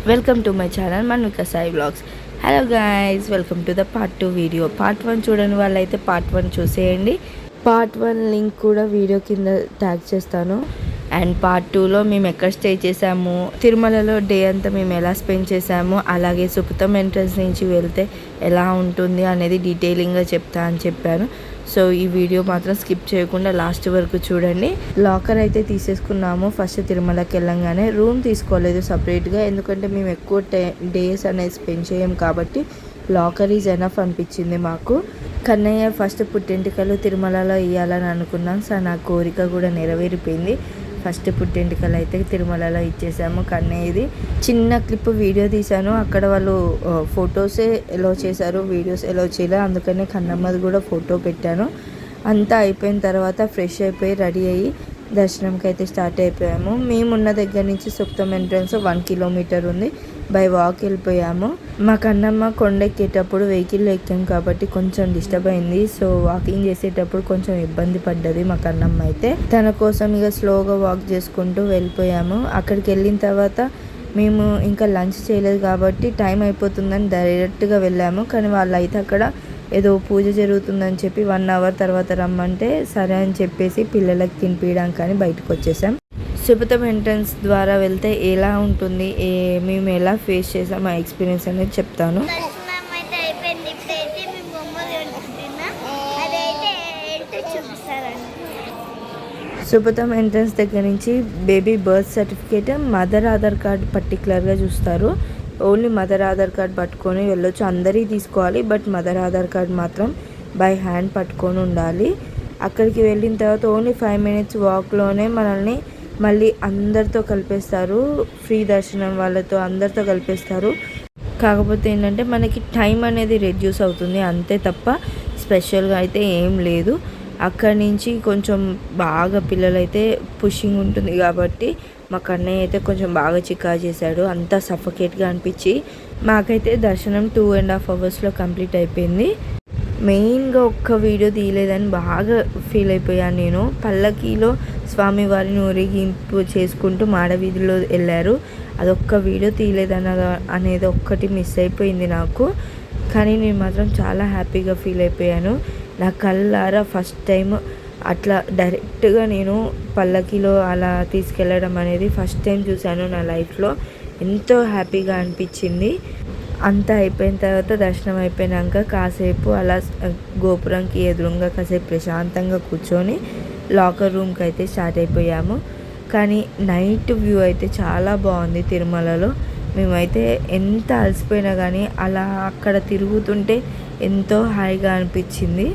Welcome to my channel Manvika Sai vlogs. Hello guys, welcome to the part 2 video. Part 1 చూడని వాళ్ళైతే part 1 చూసేయండి. Part 1 link కూడా video కింద tag చేస్తాను. అండ్ పార్ట్ 2లో మేము ఎక్కడ స్టే చేసాము, తిరుమలలో డే అంతా మేము ఎలా స్పెండ్ చేసాము, అలాగే సుపుతం ఎంట్రన్స్ నుంచి వెళ్తే ఎలా ఉంటుంది అనేది డీటెయిలింగ్గా చెప్తా అని చెప్పాను. సో ఈ వీడియో మాత్రం స్కిప్ చేయకుండా లాస్ట్ వరకు చూడండి. లాకర్ అయితే తీసేసుకున్నాము ఫస్ట్ తిరుమలకి వెళ్ళంగానే. రూమ్ తీసుకోలేదు సపరేట్గా, ఎందుకంటే మేము ఎక్కువ డేస్ అనేది స్పెండ్ చేయం కాబట్టి లాకర్ ఈజ్ ఎనఫ్ అనిపించింది మాకు. కన్నయ్య ఫస్ట్ పుట్టింటికలు తిరుమలలో ఇవ్వాలని అనుకున్నాం. సో నా కోరిక కూడా నెరవేరిపోయింది. ఫస్ట్ పుట్టింటికలు అయితే తిరుమలలో ఇచ్చేసాము. కన్నయ్యది చిన్న క్లిప్ వీడియో తీశాను. అక్కడ వాళ్ళు ఫొటోసే ఎలో చేశారు, వీడియోస్ ఎలో చేయలేదు. అందుకనే కన్నమ్మది కూడా ఫోటో పెట్టాను. అంతా అయిపోయిన తర్వాత ఫ్రెష్ అయిపోయి రెడీ అయ్యి దర్శనంకి అయితే స్టార్ట్ అయిపోయాము. మేమున్న దగ్గర నుంచి సుప్తం ఎంట్రన్స్ 1 కిలోమీటర్ ఉంది. బై వాక్ వెళ్ళిపోయాము. మా కన్నమ్మ కొండెక్కేటప్పుడు వెహికల్లో ఎక్కాం కాబట్టి కొంచెం డిస్టర్బ్ అయింది. సో వాకింగ్ చేసేటప్పుడు కొంచెం ఇబ్బంది పడ్డది మా కన్నమ్మ అయితే. తన కోసం ఇక స్లోగా వాక్ చేసుకుంటూ వెళ్ళిపోయాము. అక్కడికి వెళ్ళిన తర్వాత మేము ఇంకా లంచ్ చేయలేదు కాబట్టి టైం అయిపోతుందని డైరెక్ట్గా వెళ్ళాము. కానీ వాళ్ళు అయితే అక్కడ ఏదో పూజ జరుగుతుందని చెప్పి 1 అవర్ తర్వాత రమ్మంటే సరే అని చెప్పేసి పిల్లలకి తినిపించడానికి కానీ బయటకు వచ్చేసాం. సుపుతం ఎంట్రన్స్ ద్వారా వెళ్తే ఎలా ఉంటుంది, మేము ఎలా ఫేస్ చేసాం ఆ ఎక్స్పీరియన్స్ అనేది చెప్తాను. సుపుతం ఎంట్రన్స్ దగ్గర నుంచి baby birth certificate, mother Aadhaar card పర్టికులర్గా చూస్తారు. ఓన్లీ మదర్ ఆధార్ కార్డ్ పట్టుకొని వెళ్ళొచ్చు. అందరికీ తీసుకోవాలి, బట్ మదర్ ఆధార్ కార్డ్ మాత్రం బై హ్యాండ్ పట్టుకొని ఉండాలి. అక్కడికి వెళ్ళిన తర్వాత ఓన్లీ 5 minutes వాక్లోనే మనల్ని మళ్ళీ అందరితో కలిపేస్తారు. ఫ్రీ దర్శనం వాళ్ళతో అందరితో కలిపేస్తారు. కాకపోతే ఏంటంటే మనకి టైం అనేది రెడ్యూస్ అవుతుంది, అంతే తప్ప స్పెషల్గా అయితే ఏం లేదు. అక్కడి నుంచి కొంచెం బాగా పిల్లలైతే పుషింగ్ ఉంటుంది కాబట్టి మా కన్నయ్య అయితే కొంచెం బాగా చికా చేశాడు. అంతా సఫకేట్గా అనిపించి మాకైతే దర్శనం 2.5 hours కంప్లీట్ అయిపోయింది. మెయిన్గా ఒక్క వీడియో తీయలేదని బాగా ఫీల్ అయిపోయాను నేను. పల్లకీలో స్వామివారిని ఊరేగింపు చేసుకుంటూ మాడవీధిలో వెళ్ళారు. అదొక్క వీడియో అనేది ఒక్కటి మిస్ అయిపోయింది నాకు. కానీ నేను మాత్రం చాలా హ్యాపీగా ఫీల్ అయిపోయాను. నా కళ్ళారా ఫస్ట్ టైం అట్లా డైరెక్ట్గా నేను పల్లకీలో అలా తీసుకెళ్ళడం అనేది ఫస్ట్ టైం చూశాను నా లైఫ్లో. ఎంతో హ్యాపీగా అనిపించింది. అంతా అయిపోయిన తర్వాత దర్శనం అయిపోయినాక కాసేపు అలా గోపురంకి ఎదురుగా కాసేపు ప్రశాంతంగా కూర్చొని లాకర్ రూమ్కి అయితే స్టార్ట్ అయిపోయాము. కానీ నైట్ వ్యూ అయితే చాలా బాగుంది తిరుమలలో. మేమైతే ఎంత అలసిపోయినా కానీ అలా అక్కడ తిరుగుతుంటే ఎంతో హాయిగా అనిపించింది.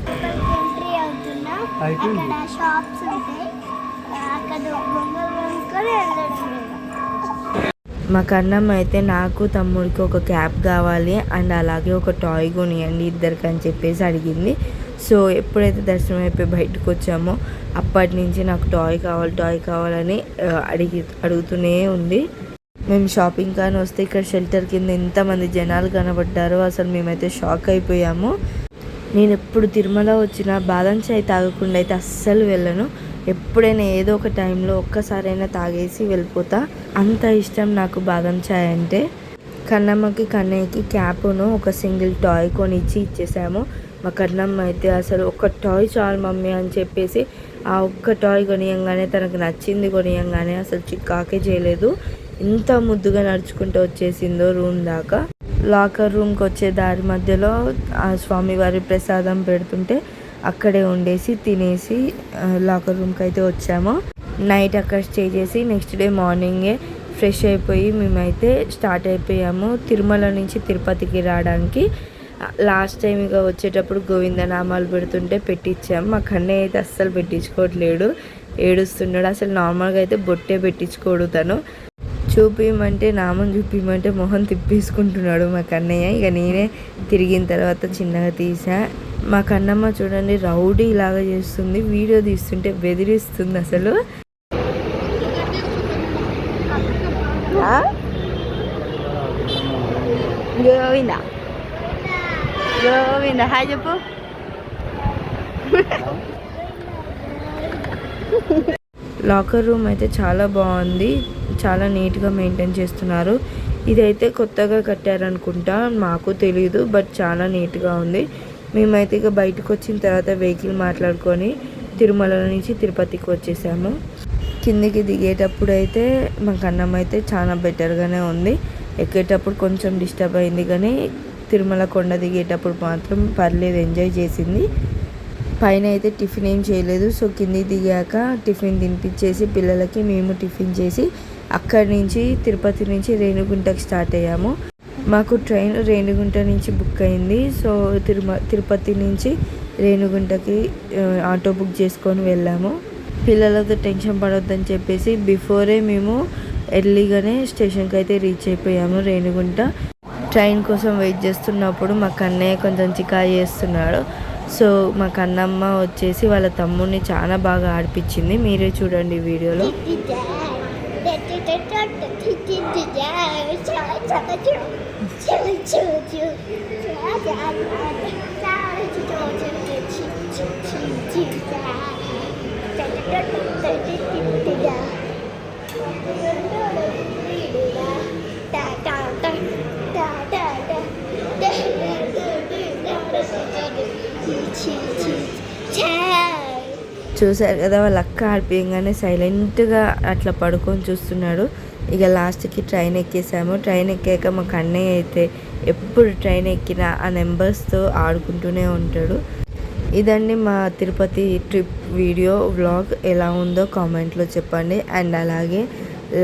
మా కన్నమ్మ అయితే నాకు తమ్ముడికి ఒక క్యాప్ కావాలి అండ్ అలాగే ఒక టాయ్ కొనియండి ఇద్దరికి అని చెప్పేసి అడిగింది. సో ఎప్పుడైతే దర్శనం అయిపోయి బయటకు వచ్చామో అప్పటి నుంచి నాకు టాయ్ కావాలని అడుగుతూనే ఉంది. మేము షాపింగ్ కానీ వస్తే ఇక్కడ షెల్టర్ కింద ఎంతమంది జనాలు కనబడ్డారో అసలు మేమైతే షాక్ అయిపోయాము. నేను ఎప్పుడు తిరుమల వచ్చినా బాదం చాయ్ తాగకుండా అయితే అస్సలు వెళ్ళను. ఎప్పుడైనా ఏదో ఒక టైంలో ఒక్కసారైనా తాగేసి వెళ్ళిపోతా. అంత ఇష్టం నాకు బాదం చాయ్ అంటే. కన్నమ్మకి కన్నయ్యకి క్యాప్ను ఒక సింగిల్ టాయ్ కొనిచ్చి ఇచ్చేసాము. మా కన్నమ్మ అయితే అసలు ఒక టాయ్ చాలు మమ్మీ అని చెప్పేసి ఆ ఒక్క టాయ్ కొనియంగానే తనకు నచ్చింది కొనియంగానే అసలు చిక్కాకే చేయలేదు. ఎంత ముద్దుగా నడుచుకుంటూ వచ్చేసిందో రూమ్ దాకా. లాకర్ రూమ్కి వచ్చే దారి మధ్యలో ఆ స్వామివారి ప్రసాదం పెడుతుంటే అక్కడే ఉండేసి తినేసి లాకర్ రూమ్కి అయితే వచ్చాము. నైట్ అక్కడ స్టే చేసి నెక్స్ట్ డే మార్నింగే ఫ్రెష్ అయిపోయి మేమైతే స్టార్ట్ అయిపోయాము తిరుమల నుంచి తిరుపతికి రావడానికి. లాస్ట్ టైం ఇక వచ్చేటప్పుడు గోవిందనామాలు పెడుతుంటే పెట్టించాము. మా కన్నయ్య అయితే అస్సలు పెట్టించుకోవట్లేడు, ఏడుస్తున్నాడు. అసలు నార్మల్గా అయితే బొట్టే పెట్టించుకోడు తను. చూపించమంటే నామం చూపించమంటే మొహం తిప్పేసుకుంటున్నాడు మా కన్నయ్య. ఇక నేనే తిరిగిన తర్వాత చిన్నగా తీసా. మా కన్నమ్మ చూడండి రౌడీ ఇలాగా చేస్తుంది, వీడియో తీస్తుంటే బెదిరిస్తుంది అసలు. గోవిందా గోవిందా హాయ్ చెప్పు. లాకర్ రూమ్ అయితే చాలా బాగుంది, చాలా నీట్గా మెయింటైన్ చేస్తున్నారు. ఇదైతే కొత్తగా కట్టారనుకుంటా, మాకు తెలీదు, బట్ చాలా నీట్గా ఉంది. మేమైతే ఇక బయటకు వచ్చిన తర్వాత వెహికల్ మాట్లాడుకొని తిరుమల నుంచి తిరుపతికి వచ్చేసాము. కిందికి దిగేటప్పుడు అయితే మాకు అన్నం అయితే చాలా బెటర్గానే ఉంది. ఎక్కేటప్పుడు కొంచెం డిస్టర్బ్ అయింది, కానీ తిరుమల కొండ దిగేటప్పుడు మాత్రం పర్లేదు, ఎంజాయ్ చేసింది. పైన అయితే టిఫిన్ ఏం చేయలేదు. సో కిందికి దిగాక టిఫిన్ తినిపించేసి పిల్లలకి మేము టిఫిన్ చేసి అక్కడి నుంచి తిరుపతి నుంచి రేణిగుంటకి స్టార్ట్ అయ్యాము. మాకు ట్రైన్ రేణిగుంట నుంచి బుక్ అయింది. సో తిరుపతి నుంచి రేణిగుంటకి ఆటో బుక్ చేసుకొని వెళ్ళాము. పిల్లలతో టెన్షన్ పడొద్దని చెప్పేసి బిఫోరే మేము ఎర్లీగానే స్టేషన్కి అయితే రీచ్ అయిపోయాము రేణిగుంట. ట్రైన్ కోసం వెయిట్ చేస్తున్నప్పుడు మా కన్నయ్య కొంచెం చికాయి చేస్తున్నాడు. సో మా కన్నమ్మ వచ్చేసి వాళ్ళ తమ్ముడిని చాలా బాగా ఆడిపించింది. మీరే చూడండి వీడియోలో. చూసారు కదా, వాళ్ళ అక్క ఆడిపోయంగానే సైలెంట్గా అట్లా పడుకొని చూస్తున్నాడు. ఇక లాస్ట్కి ట్రైన్ ఎక్కేసాము. ట్రైన్ ఎక్కాక మా కన్నయ్య అయితే ఎప్పుడు ట్రైన్ ఎక్కినా ఆ నెంబర్స్తో ఆడుకుంటూనే ఉంటాడు. ఇదండి మా తిరుపతి ట్రిప్ వీడియో వ్లాగ్. ఎలా ఉందో కామెంట్లో చెప్పండి. అండ్ అలాగే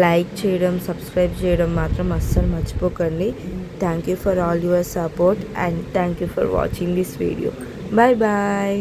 లైక్ చేయడం, సబ్స్క్రైబ్ చేయడం మాత్రం అస్సలు మర్చిపోకండి. Thank you for all your support and thank you for watching this video. Bye bye.